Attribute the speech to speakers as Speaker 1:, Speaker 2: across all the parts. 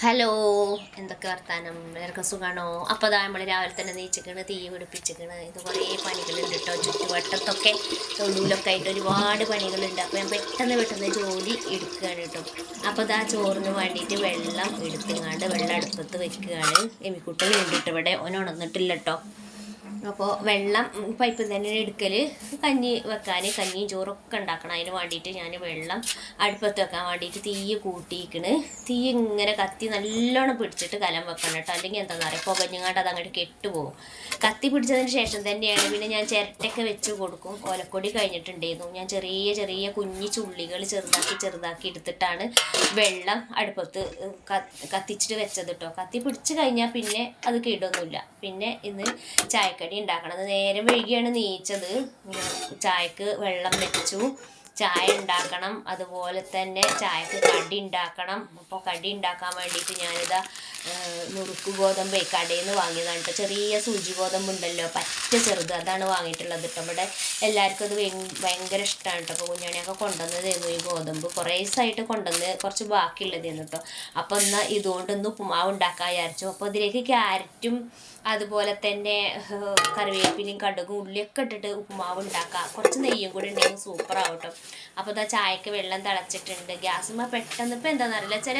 Speaker 1: Hello, എന്തൊക്കെ വർത്താനം? എല്ലാവർക്കും സുഖമാണോ? അപ്പോൾ അതാ നമ്മൾ രാവിലെ തന്നെ നീച്ചിക്കണ്, തീ പിടിപ്പിച്ചിക്കണ്. ഇത് കുറേ പണികളുണ്ട് കേട്ടോ. ചുറ്റുവട്ടത്തൊക്കെ തൊടുവിലൊക്കെ ആയിട്ട് ഒരുപാട് പണികളുണ്ട്. അപ്പോൾ ഞാൻ പെട്ടെന്ന് ജോലി എടുക്കുകയാണ് കേട്ടോ. അപ്പോൾ അതാ ചോറിന് വേണ്ടിയിട്ട് വെള്ളം എടുത്തുങ്ങാണ്ട് വെള്ളം അടുപ്പത്ത് വെക്കുകയാണ്. എമിക്കുട്ടൻ വേണ്ടിയിട്ട് ഇവിടെ ഉണർന്നിട്ടില്ല കേട്ടോ. അപ്പോൾ വെള്ളം പൈപ്പിൽ തന്നെ എടുക്കൽ, കഞ്ഞി വെക്കാൻ, കഞ്ഞിയും ചോറൊക്കെ ഉണ്ടാക്കണം. അതിന് വേണ്ടിയിട്ട് ഞാൻ വെള്ളം അടുപ്പത്ത് വെക്കാൻ വേണ്ടിയിട്ട് തീ കൂട്ടിയിരിക്കണ്. തീ ഇങ്ങനെ കത്തി നല്ലോണം പിടിച്ചിട്ട് കലം വെക്കണം കേട്ടോ. അല്ലെങ്കിൽ എന്താണെന്ന് അറിയാം, പുകഞ്ഞങ്ങാണ്ട് അത് അങ്ങോട്ട് കെട്ടുപോകും. കത്തി പിടിച്ചതിന് ശേഷം തന്നെയാണ് പിന്നെ ഞാൻ ചിരട്ടയൊക്കെ വെച്ച് കൊടുക്കും. ഓലക്കൊടി കഴിഞ്ഞിട്ടുണ്ടായിരുന്നു. ഞാൻ ചെറിയ കുഞ്ഞി ചുള്ളികൾ ചെറുതാക്കി എടുത്തിട്ടാണ് വെള്ളം അടുപ്പത്ത് കത്തിച്ചിട്ട് വെച്ചത് കേട്ടോ. കത്തി പിടിച്ച് കഴിഞ്ഞാൽ പിന്നെ അത് കേടൊന്നുമില്ല. പിന്നെ ഇന്ന് ചായക്കടി ഉണ്ടാക്കണം. അത് നേരം വൈകിയാണ് നീച്ചത്. ചായക്ക് വെള്ളം വെച്ചു, ചായ ഉണ്ടാക്കണം, അതുപോലെ തന്നെ ചായക്ക് കടി ഉണ്ടാക്കണം. അപ്പോൾ കടി ഉണ്ടാക്കാൻ വേണ്ടിയിട്ട് ഞാനിതാ നുറുക്ക് ഗോതമ്പ് കടയിൽ നിന്ന് വാങ്ങിയതാണ് കേട്ടോ. ചെറിയ സൂചി ഗോതമ്പ് ഉണ്ടല്ലോ, പറ്റ ചെറുത്, അതാണ് വാങ്ങിയിട്ടുള്ളത് കേട്ടോ. ഇവിടെ എല്ലാവർക്കും അത് ഭയങ്കര ഇഷ്ടമാണ് കേട്ടോ. അപ്പോൾ കുഞ്ഞാണിയൊക്കെ കൊണ്ടുവന്നതായിരുന്നു ഈ ഗോതമ്പ്. കുറേ ദിവസമായിട്ട് കൊണ്ടുവന്ന് കുറച്ച് ബാക്കിയുള്ളതായിരുന്നു കേട്ടോ. അപ്പോൾ എന്നാൽ ഇതുകൊണ്ടൊന്ന് ഉപ്പുമാവ് ഉണ്ടാക്കാൻ വിചാരിച്ചു. അപ്പോൾ ഇതിലേക്ക് ക്യാരറ്റും അതുപോലെ തന്നെ കറിവേപ്പിലയും കടുകും ഉള്ളിയൊക്കെ ഇട്ടിട്ട് ഉപ്പുമാവ് ഉണ്ടാക്കാം. കുറച്ച് നെയ്യും കൂടി ഉണ്ടെങ്കിൽ സൂപ്പറാവും കേട്ടോ. അപ്പോൾ ഇതാ ചായക്ക് വെള്ളം തിളച്ചിട്ടുണ്ട്. ഗ്യാസുമ്മ പെട്ടെന്ന് ഇപ്പോൾ എന്താണെന്നറിയില്ല, ചില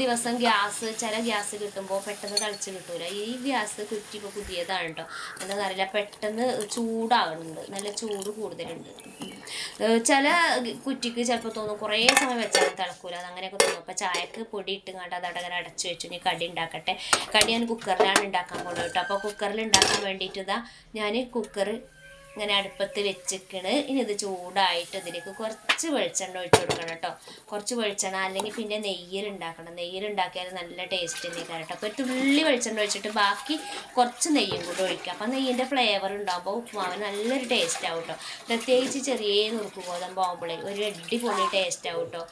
Speaker 1: ദിവസം ചില ഗ്യാസ് കിട്ടുമ്പോൾ പെട്ടെന്ന് തിളച്ച് കിട്ടൂല. ഈ ഗ്യാസ് കുറ്റി ഇപ്പോൾ പുതിയതാണ് കേട്ടോ. എന്താണെന്നറിയില്ല, പെട്ടെന്ന് ചൂടാകുന്നുണ്ട്, നല്ല ചൂട് കൂടുതലുണ്ട്. ചില കുറ്റിക്ക് ചിലപ്പോൾ തോന്നും കുറേ സമയം വെച്ചാൽ തിളക്കൂല, അത് അങ്ങനെയൊക്കെ തോന്നും. അപ്പോൾ ചായക്ക് പൊടി ഇട്ടുകൊണ്ട് അത് അവിടെ അങ്ങനെ അടച്ചു വെച്ചു. ഇനി കടി ഉണ്ടാക്കട്ടെ. കടി ഞാൻ കുക്കറിലാണ് ഉണ്ടാക്കാൻ പോകുന്നത് കേട്ടോ. അപ്പോൾ കുക്കറിൽ ഉണ്ടാക്കാൻ വേണ്ടിയിട്ട് ഇതാ ഞാൻ കുക്കർ ഇങ്ങനെ അടുപ്പത്ത് വെച്ചിക്കണ്. ഇനി ഇത് ചൂടായിട്ട് ഇതിലേക്ക് കുറച്ച് വെളിച്ചെണ്ണ ഒഴിച്ചു കൊടുക്കണം കേട്ടോ. കുറച്ച് വെളിച്ചെണ്ണ, അല്ലെങ്കിൽ പിന്നെ നെയ്യിലുണ്ടാക്കണം. നെയ്യിലുണ്ടാക്കിയാൽ നല്ല ടേസ്റ്റ് തന്നെയാണ് കേട്ടോ. അപ്പോൾ ഒരു തുള്ളി വെളിച്ചെണ്ണ ഒഴിച്ചിട്ട് ബാക്കി കുറച്ച് നെയ്യും കൂടി ഒഴിക്കുക. അപ്പോൾ നെയ്യിൻ്റെ ഫ്ലേവർ ഉണ്ടാകുമ്പോൾ ഉപ്പുമാവിന് നല്ലൊരു ടേസ്റ്റ് ആവും കേട്ടോ. പ്രത്യേകിച്ച് ചെറിയ നുറുക്ക് ഗോതമ്പാകുമ്പോഴേ ഒരു അടിപൊളി ടേസ്റ്റ് ആവും കേട്ടോ.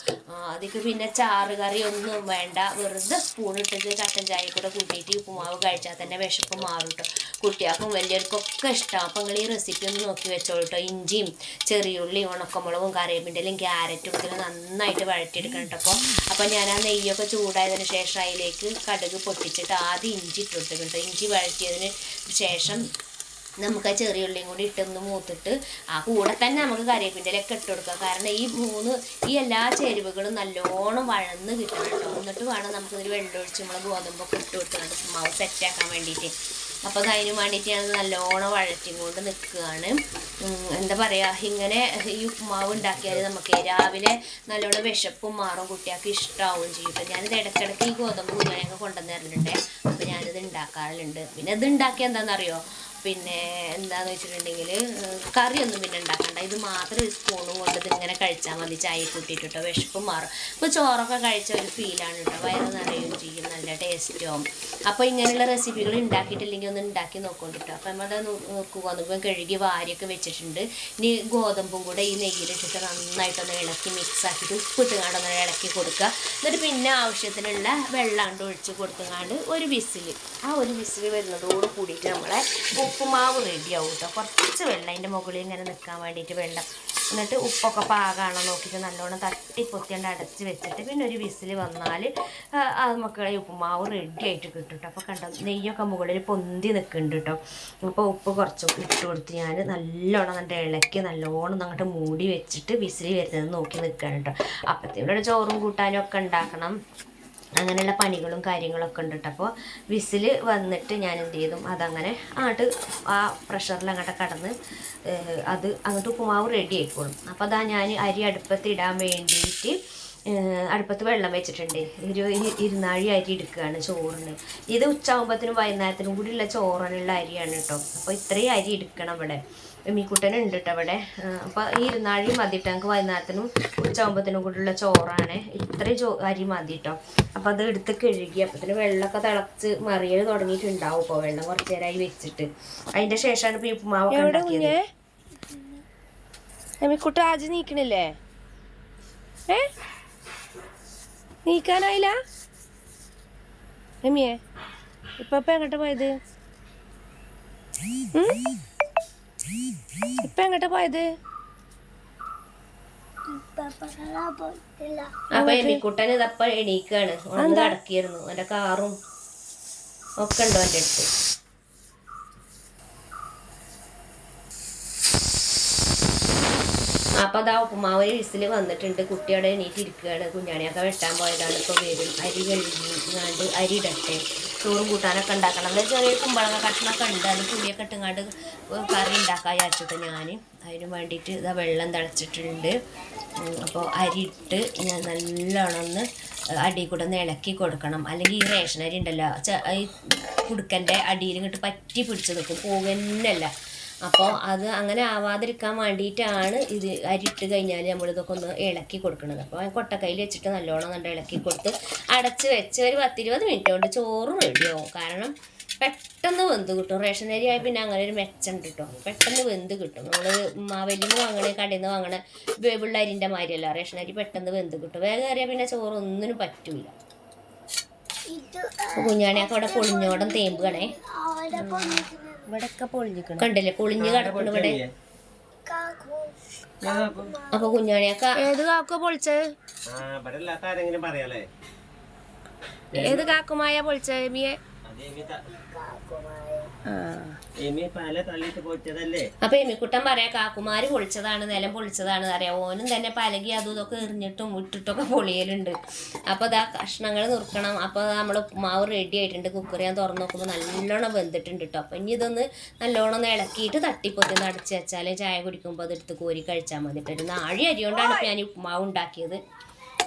Speaker 1: അതിക്ക് പിന്നെ ചാറ് കറി ഒന്നും വേണ്ട, വെറുതെ സ്പൂൺ ഇട്ടിട്ട് കട്ടൻ ചായ കൂടെ കൂട്ടിയിട്ട് ഉപ്പുമാവ് കഴിച്ചാൽ തന്നെ വിശപ്പ് മാറും കേട്ടോ. കുട്ടികൾക്കും വലിയവർക്കൊക്കെ ഇഷ്ടമാവും. അപ്പോൾ നിങ്ങൾ ഈ റെസിപ്പി ഒന്ന് നോക്കി വെച്ചോളൂ കേട്ടോ. ഇഞ്ചിയും ചെറിയുള്ളിയും ഉണക്കമുളകും കറിവേപ്പിൻ്റെലും ക്യാരറ്റും ഇതിൽ നന്നായിട്ട് വഴറ്റിയെടുക്കണം കേട്ടോ. അപ്പോൾ ഞാൻ ആ നെയ്യൊക്കെ ചൂടായതിന് ശേഷം അതിലേക്ക് കടുക് പൊട്ടിച്ചിട്ട് ആദ്യം ഇഞ്ചി ഇട്ട് കൊടുത്തിട്ടുണ്ട്. ഇഞ്ചി വഴറ്റിയതിന് ശേഷം നമുക്ക് ആ ചെറിയുള്ളിയും കൂടി ഇട്ടൊന്ന് മൂത്തിട്ട് ആ കൂടെ തന്നെ നമുക്ക് കറിവേപ്പിൻ്റെലൊക്കെ ഇട്ട് കൊടുക്കുക. കാരണം ഈ എല്ലാ ചേരുവകളും നല്ലോണം വഴന്ന് കിട്ടണം കേട്ടോ. എന്നിട്ട് വേണം നമുക്കിതിൽ വെള്ളമൊഴിച്ച് നമ്മൾ ഗോതമ്പൊക്കെ ഇട്ട് കൊടുത്തിട്ടുണ്ട് ഉപ്പുമാവ് സെറ്റാക്കാൻ വേണ്ടിയിട്ട്. അപ്പോൾ അതിന് വേണ്ടിയിട്ട് ഞാൻ നല്ലോണം വഴറ്റിയും കൊണ്ട് നിൽക്കുകയാണ്. എന്താ പറയുക, ഇങ്ങനെ ഈ ഉപ്പുമാവ് ഉണ്ടാക്കിയാൽ നമുക്ക് രാവിലെ നല്ലോണം വിശപ്പും മാറും, കുട്ടികൾക്ക് ഇഷ്ടമാവും ചെയ്യും. ഞാനിത് ഇടയ്ക്കിടയ്ക്ക് ഈ ഗോതമ്പ് കുഞ്ഞാനൊക്കെ കൊണ്ടുവന്ന് തരലുണ്ട്. അപ്പോൾ ഞാനിത് ഉണ്ടാക്കാറുണ്ട്. പിന്നെ ഇത് ഉണ്ടാക്കിയാൽ എന്താണെന്നറിയോ, പിന്നെ എന്താണെന്ന് വെച്ചിട്ടുണ്ടെങ്കിൽ കറിയൊന്നും പിന്നെ ഉണ്ടാക്കണ്ട. ഇത് മാത്രം ഒരു സ്പൂണും കൊണ്ട് ഇതിങ്ങനെ കഴിച്ചാൽ മതി, ചായ കൂട്ടിയിട്ടോ. വിശപ്പും മാറും. ഇപ്പോൾ ചോറൊക്കെ കഴിച്ച ഒരു ഫീലാണ് കേട്ടോ. വയറ് നിറയുകയും ചെയ്യും, നല്ല ടേസ്റ്റും. അപ്പോൾ ഇങ്ങനെയുള്ള റെസിപ്പികൾ ഉണ്ടാക്കിയിട്ടില്ലെങ്കിൽ ഒന്ന് ഉണ്ടാക്കി നോക്കൊണ്ട് കേട്ടോ. അപ്പോൾ നമ്മുടെ ഗോതമ്പും കഴുകി വാരിയൊക്കെ വെച്ചിട്ടുണ്ട്. ഇനി ഗോതമ്പും കൂടെ ഈ നെയ്യിലിട്ടിട്ട് നന്നായിട്ടൊന്ന് ഇളക്കി മിക്സാക്കിയിട്ട് ഉപ്പിട്ട് കണ്ടൊന്ന് ഇളക്കി കൊടുക്കുക. എന്നിട്ട് പിന്നെ ആവശ്യത്തിനുള്ള വെള്ളം ഒഴിച്ച് കൊടുത്തുങ്ങാണ്ട് ഒരു വിസിൽ വരുന്നതോട് കൂടിയിട്ട് നമ്മളെ ഉപ്പുമാവ് റെഡിയാവും കേട്ടോ. കുറച്ച് വെള്ളം അതിൻ്റെ മുകളിൽ ഇങ്ങനെ നിൽക്കാൻ വേണ്ടിയിട്ട് വെള്ളം, എന്നിട്ട് ഉപ്പൊക്കെ പാകമാണോ നോക്കിയിട്ട് നല്ലോണം തട്ടിപ്പൊത്തിയാണ്ട് അടച്ച് വെച്ചിട്ട് പിന്നെ ഒരു വിസിൽ വന്നാൽ അത് മക്കളെ ഉപ്പുമാവ് റെഡി ആയിട്ട് കിട്ടും കേട്ടോ. അപ്പോൾ കണ്ടോ, നെയ്യൊക്കെ മുകളിൽ പൊന്തി നിൽക്കുന്നുണ്ട് കേട്ടോ. അപ്പോൾ ഉപ്പ് കുറച്ചൊക്കെ ഇട്ട് കൊടുത്ത് ഞാൻ നല്ലോണം ഇളക്കി നല്ലോണം അങ്ങോട്ട് മൂടി വെച്ചിട്ട് വിസിൽ വരുന്നത് നോക്കി നിൽക്കുകയാണ് കേട്ടോ. അപ്പോഴത്തേനും ചോറും കൂട്ടാനും ഒക്കെ ഉണ്ടാക്കണം, അങ്ങനെയുള്ള പണികളും കാര്യങ്ങളൊക്കെ ഉണ്ട് കേട്ടോ. അപ്പോൾ വിസിൽ വന്നിട്ട് ഞാൻ എന്ത് ചെയ്തു, അതങ്ങനെ അങ്ങോട്ട് ആ പ്രഷറിൽ അങ്ങോട്ട് കടന്ന് അത് അങ്ങോട്ട് ഉപ്പുമാവ് റെഡി ആയിക്കോളും. അപ്പോൾ അതാ ഞാൻ അരി അടുപ്പത്ത് ഇടാൻ വേണ്ടിയിട്ട് അടുപ്പത്ത് വെള്ളം വെച്ചിട്ടുണ്ട്. 20 അരി എടുക്കുകയാണ് ചോറിന്. ഇത് ഉച്ചയാകുമ്പോഴത്തേനും വൈകുന്നേരത്തിനും കൂടിയുള്ള ചോറിനുള്ള അരിയാണ് കേട്ടോ. അപ്പോൾ ഇത്രയും അരി എടുക്കണം. ഇവിടെ മീക്കുട്ടനുണ്ട് കേട്ടോ അവിടെ. അപ്പോൾ ഈ 20 മതി കേട്ടോ. ഞങ്ങൾക്ക് വൈകുന്നേരത്തിനും ഉച്ചയാകുമ്പോഴത്തേനും കൂടിയുള്ള ചോറാണ്. ഇത്രയും അരി മതി കേട്ടോ. അപ്പോൾ അത് എടുത്ത് കഴുകി അപ്പോഴത്തേന് വെള്ളമൊക്കെ തിളച്ച് മറിയൽ തുടങ്ങിയിട്ടുണ്ടാവും. ഇപ്പോൾ വെള്ളം കുറച്ച് നേരമായി വെച്ചിട്ട് അതിൻ്റെ ശേഷമാണ് ഇപ്പോൾ ഈ ഉപ്പുമാവൊക്കെ ഉണ്ടാക്കിയത്. മീക്കുട്ട ആജ് നീക്കണില്ലേ? നീക്കാനായില്ല എമിയെ? ഇപ്പം എങ്ങോട്ടാ പോയത്? ഇപ്പം എങ്ങോട്ടാ പോയത്? അപ്പൊ എമ്മിക്കുട്ടൻ ഇതപ്പ എണീക്കാണ്. ഒന്ന് കടക്കിയിരുന്നു. അവന്റെ കാറും ഒക്കെ ഉണ്ടോ എൻ്റെ അടുത്ത്. അപ്പൊ അതാ ഉപ്പുമാവ് വിസിൽ വന്നിട്ടുണ്ട്. കുട്ടിയോടെ എണീറ്റിരിക്കുകയാണ്. കുഞ്ഞാണിയൊക്കെ വെട്ടാൻ പോയതാണ്. ഇപ്പോൾ വരും. അരി കഴുകിങ്ങാണ്ട് അരി ഇടട്ടെ. ചോറും കൂട്ടാനൊക്കെ ഉണ്ടാക്കണം. എന്താ ചെറിയ കുമ്പളങ്ങ കഷ്ണമൊക്കെ ഉണ്ട്. അത് പുളിയൊക്കെ ഇട്ടുങ്ങാണ്ട് കറി ഉണ്ടാക്കാൻ വിചാരിച്ചിട്ട് ഞാൻ അതിന് വേണ്ടിയിട്ട് ഇതാ വെള്ളം തിളച്ചിട്ടുണ്ട്. അപ്പോൾ അരി ഇട്ട് ഞാൻ നല്ലോണം ഒന്ന് അടിയിൽ കൂടെ ഒന്ന് ഇളക്കി കൊടുക്കണം. അല്ലെങ്കിൽ ഈ റേഷൻ അരി ഉണ്ടല്ലോ ഈ കുടുക്കൻ്റെ അടിയിൽ ഇങ്ങോട്ട് പറ്റി പിടിച്ച് നിൽക്കും, പോകുന്നല്ല. അപ്പോൾ അത് അങ്ങനെ ആവാതിരിക്കാൻ വേണ്ടിയിട്ടാണ് ഇത് അരിയിട്ട് കഴിഞ്ഞാൽ നമ്മളിതൊക്കെ ഒന്ന് ഇളക്കി കൊടുക്കുന്നത്. അപ്പോൾ കൊട്ടക്കൈയിൽ വെച്ചിട്ട് നല്ലോണം കണ്ട് ഇളക്കി കൊടുത്ത് അടച്ച് വെച്ച് ഒരു 10-20 മിനിറ്റ് കൊണ്ട് ചോറ് റെഡിയാവും. കാരണം പെട്ടെന്ന് വെന്ത് കിട്ടും. റേഷൻ അരി ആയി പിന്നെ അങ്ങനെ ഒരു മെച്ചമുണ്ട് കേട്ടോ. പെട്ടെന്ന് വെന്ത് കിട്ടും. നമ്മൾ മാവലിൽ നിന്ന് വാങ്ങണേ കടയിൽ നിന്ന് വാങ്ങണ വേവുള്ള അരിൻ്റെ മാതിരിയല്ല. റേഷൻ അരി പെട്ടെന്ന് വെന്ത് കിട്ടും. വേഗം കയറിയാൽ പിന്നെ ചോറ് ഒന്നിനും പറ്റൂല. കുഞ്ഞാണിയൊക്കെ അവിടെ പൊളിഞ്ഞോടം തേമ്പുകണേ. ഇവിടെയൊക്കെ പൊളിഞ്ഞിക്കണം കണ്ടില്ലേ, പൊളിഞ്ഞ് കിടക്കണം ഇവിടെ. അപ്പൊ കുഞ്ഞാണിയൊക്കെ ഏത് കാക്ക പൊളിച്ചത്? ഏത് കാക്കുമായ പൊളിച്ചത്? മിയെ അപ്പൊ എമ്മിക്കുട്ടൻ പറയാ കാക്കുമാര് പൊളിച്ചതാണ്, നിലം പൊളിച്ചതാണ് അറിയാം. ഓനും തന്നെ പലകി അതും ഇതൊക്കെ എറിഞ്ഞിട്ടും ഇട്ടിട്ടൊക്കെ പൊളിയലുണ്ട്. അപ്പൊ അതാ കഷ്ണങ്ങൾ നുറുക്കണം. അപ്പൊ നമ്മൾ ഉപ്പുമാവ് റെഡി ആയിട്ടുണ്ട്. കുക്കർ ഞാൻ തുറന്നു നോക്കുമ്പോൾ നല്ലോണം വെന്തിട്ടുണ്ട് കേട്ടോ. അപ്പൊ ഇനി ഇതൊന്ന് നല്ലോണം ഒന്ന് ഇളക്കിയിട്ട് തട്ടിപ്പൊത്തി അടച്ച് വെച്ചാൽ ചായ കുടിക്കുമ്പോൾ അതെടുത്ത് കോരി കഴിച്ചാൽ മതി. ഒരു നാഴി അരി കൊണ്ടാണ് ഇപ്പം ഞാൻ ഈ ഉപ്പുമാവ് ഉണ്ടാക്കിയത്.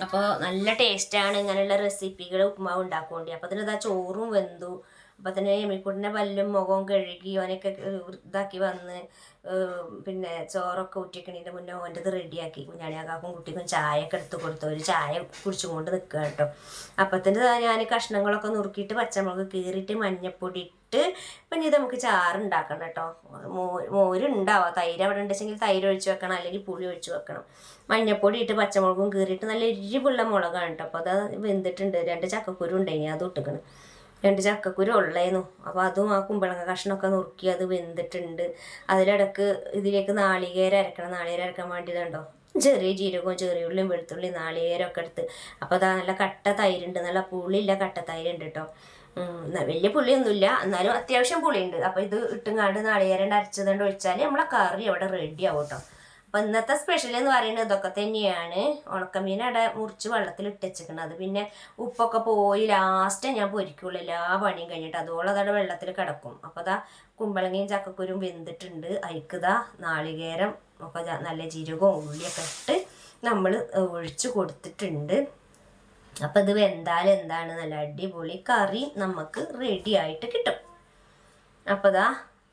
Speaker 1: അപ്പോൾ നല്ല ടേസ്റ്റാണ് ഇങ്ങനെയുള്ള റെസിപ്പികൾ ഉപ്പുമാവ് ഉണ്ടാക്കുകൊണ്ട്. അപ്പോൾ അതിന് ഇതാ ചോറും വെന്തു. അപ്പം തന്നെ എമ്മിക്കുട്ടിൻ്റെ പല്ലും മുഖവും കഴുകി ഓനൊക്കെ ഇതാക്കി വന്ന് പിന്നെ ചോറൊക്കെ ഊറ്റിക്കണതിൻ്റെ മുന്നേ ഓൻ്റെത് റെഡിയാക്കി. കുഞ്ഞാണിയാക്കാക്കും കുട്ടിക്കും ചായയൊക്കെ എടുത്ത് കൊടുത്തു. ഒരു ചായ കുടിച്ചുകൊണ്ട് നിൽക്കുക കേട്ടോ. അപ്പത്തിൻ്റെ ഞാൻ കഷ്ണങ്ങളൊക്കെ നുറുക്കിയിട്ട് പച്ചമുളക് കീറിയിട്ട് മഞ്ഞപ്പൊടി ഇട്ട് പിന്നെ ഇത് നമുക്ക് ചാറുണ്ടാക്കണം കേട്ടോ. മോരുണ്ടാവുക, തൈര് അവിടെ ഉണ്ടെങ്കിൽ തൈര് ഒഴിച്ച് വെക്കണം, അല്ലെങ്കിൽ പുളി ഒഴിച്ച് വെക്കണം. മഞ്ഞപ്പൊടി ഇട്ട് പച്ചമുളകും കീറിയിട്ട് നല്ല എരിവുള്ള മുളകാണ് കേട്ടോ. അപ്പോൾ അത് വെന്തിട്ടുണ്ട്. 2 ചക്കക്കുരു ഉണ്ടായിനി, അത് ഇട്ടിക്കണം. 2 ചക്കക്കുരു ഉള്ളേന്നു. അപ്പോൾ അതും ആ കുമ്പളങ്ങ കഷ്ണമൊക്കെ നുറുക്കി അത് വെന്തിട്ടുണ്ട്. അതിലിടക്ക് ഇതിലേക്ക് നാളികേരം അരക്കണം. നാളികേരം അരക്കാൻ വേണ്ടിയിട്ടുണ്ടോ ചെറിയ ജീരകവും ചെറിയ ഉള്ളിയും വെളുത്തുള്ളി നാളികേരമൊക്കെ എടുത്ത്. അപ്പോൾ അതാ നല്ല കട്ട തൈരുണ്ട്, നല്ല പുളിയില്ല കട്ട തൈരുണ്ട് കേട്ടോ. വലിയ പുളിയൊന്നുമില്ല, എന്നാലും അത്യാവശ്യം പുളിയുണ്ട്. അപ്പോൾ ഇത് ഇട്ടുങ്ങാണ്ട് നാളികേരം അരച്ചതുകൊണ്ട് ഒഴിച്ചാൽ നമ്മളെ കറി അവിടെ റെഡി ആവും കേട്ടോ. അപ്പോൾ ഇന്നത്തെ സ്പെഷ്യൽ എന്ന് പറയുന്നത് ഇതൊക്കെ തന്നെയാണ്. ഉണക്കമീൻ അവിടെ മുറിച്ച് വെള്ളത്തിൽ ഇട്ടുവെച്ചിരിക്കണം. അത് പിന്നെ ഉപ്പൊക്കെ പോയി ലാസ്റ്റ് ഞാൻ പൊരിക്കുള്ളൂ എല്ലാ പണിയും കഴിഞ്ഞിട്ട്. അതുപോലെ അതവിടെ വെള്ളത്തിൽ കിടക്കും. അപ്പോൾ അതാ കുമ്പളങ്ങയും ചക്കക്കുരും വെന്തിട്ടുണ്ട്. അയക്കുതാ നാളികേരം ഒക്കെ നല്ല ജീരകവും ഉള്ളിയൊക്കെ ഇട്ട് നമ്മൾ ഒഴിച്ച് കൊടുത്തിട്ടുണ്ട്. അപ്പം ഇത് വെന്താൽ എന്താണ് നല്ല അടിപൊളി കറി നമുക്ക് റെഡി ആയിട്ട് കിട്ടും. അപ്പോൾ ഇതാ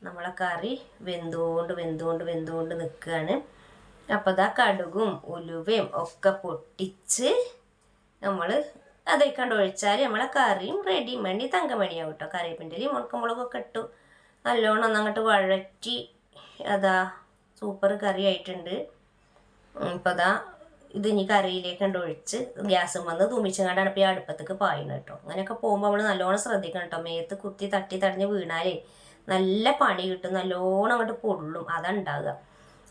Speaker 1: നമ്മളെ കറി വെന്തുകൊണ്ട് നിൽക്കുകയാണ്. അപ്പോൾ ഇതാ കടുകും ഉലുവയും ഒക്കെ പൊട്ടിച്ച് നമ്മൾ അതേക്കണ്ട് ഒഴിച്ചാൽ നമ്മളെ കറിയും റെഡി മണി തങ്കമണിയാവും കേട്ടോ. കറിവേപ്പിൻ്റെ മുളകുമൊക്കെ ഇട്ടു നല്ലോണം ഒന്നങ്ങോട്ട് വഴറ്റി അതാ സൂപ്പർ കറി ആയിട്ടുണ്ട്. ഇപ്പോൾ അതാ ഇതിനി കറിയിലേക്ക് കണ്ട് ഒഴിച്ച് ഗ്യാസും വന്ന് തുമ്മിച്ചങ്ങാണ്ടാണ് ഇപ്പോൾ ഈ അടുപ്പത്തേക്ക് പായുന്നത് കേട്ടോ. അങ്ങനെയൊക്കെ പോകുമ്പോൾ നമ്മൾ നല്ലോണം ശ്രദ്ധിക്കണം കേട്ടോ. മേത്ത് കുത്തി തട്ടി തടഞ്ഞ് വീണാലേ നല്ല പണി കിട്ടും, നല്ലോണം അങ്ങോട്ട് പൊള്ളും, അതാണ് ഉണ്ടാകുക.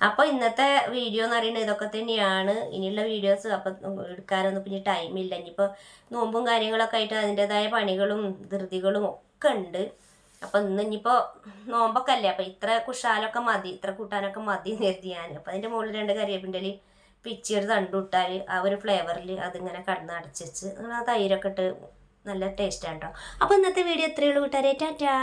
Speaker 1: അപ്പോൾ ഇന്നത്തെ വീഡിയോ എന്ന് പറയുന്നത് ഇതൊക്കെ തന്നെയാണ്. ഇനിയുള്ള വീഡിയോസ് അപ്പം എടുക്കാനൊന്നും പിന്നെ ടൈമില്ല. ഇനിയിപ്പോൾ നോമ്പും കാര്യങ്ങളൊക്കെ ആയിട്ട് അതിൻ്റെതായ പണികളും ധൃതികളും ഒക്കെ ഉണ്ട്. അപ്പം ഇനിയിപ്പോൾ നോമ്പൊക്കെ അല്ലേ, അപ്പം ഇത്ര കുഷാലൊക്കെ മതി, ഇത്ര കൂട്ടാനൊക്കെ മതി നിർത്തി ഞാൻ. അപ്പം അതിൻ്റെ മുകളിൽ 2 കറിവേപ്പിൻ്റെ പിച്ചിയൊരു തണ്ട് ഇട്ടാൽ ആ ഒരു ഫ്ലേവറിൽ അതിങ്ങനെ കടന്ന് അടച്ച് വെച്ച് ആ തൈരൊക്കെ ഇട്ട് നല്ല ടേസ്റ്റാണ് കേട്ടോ. അപ്പോൾ ഇന്നത്തെ വീഡിയോ ഇത്രയേ ഉള്ളൂ കൂട്ടുകാരെ. ടാറ്റാ.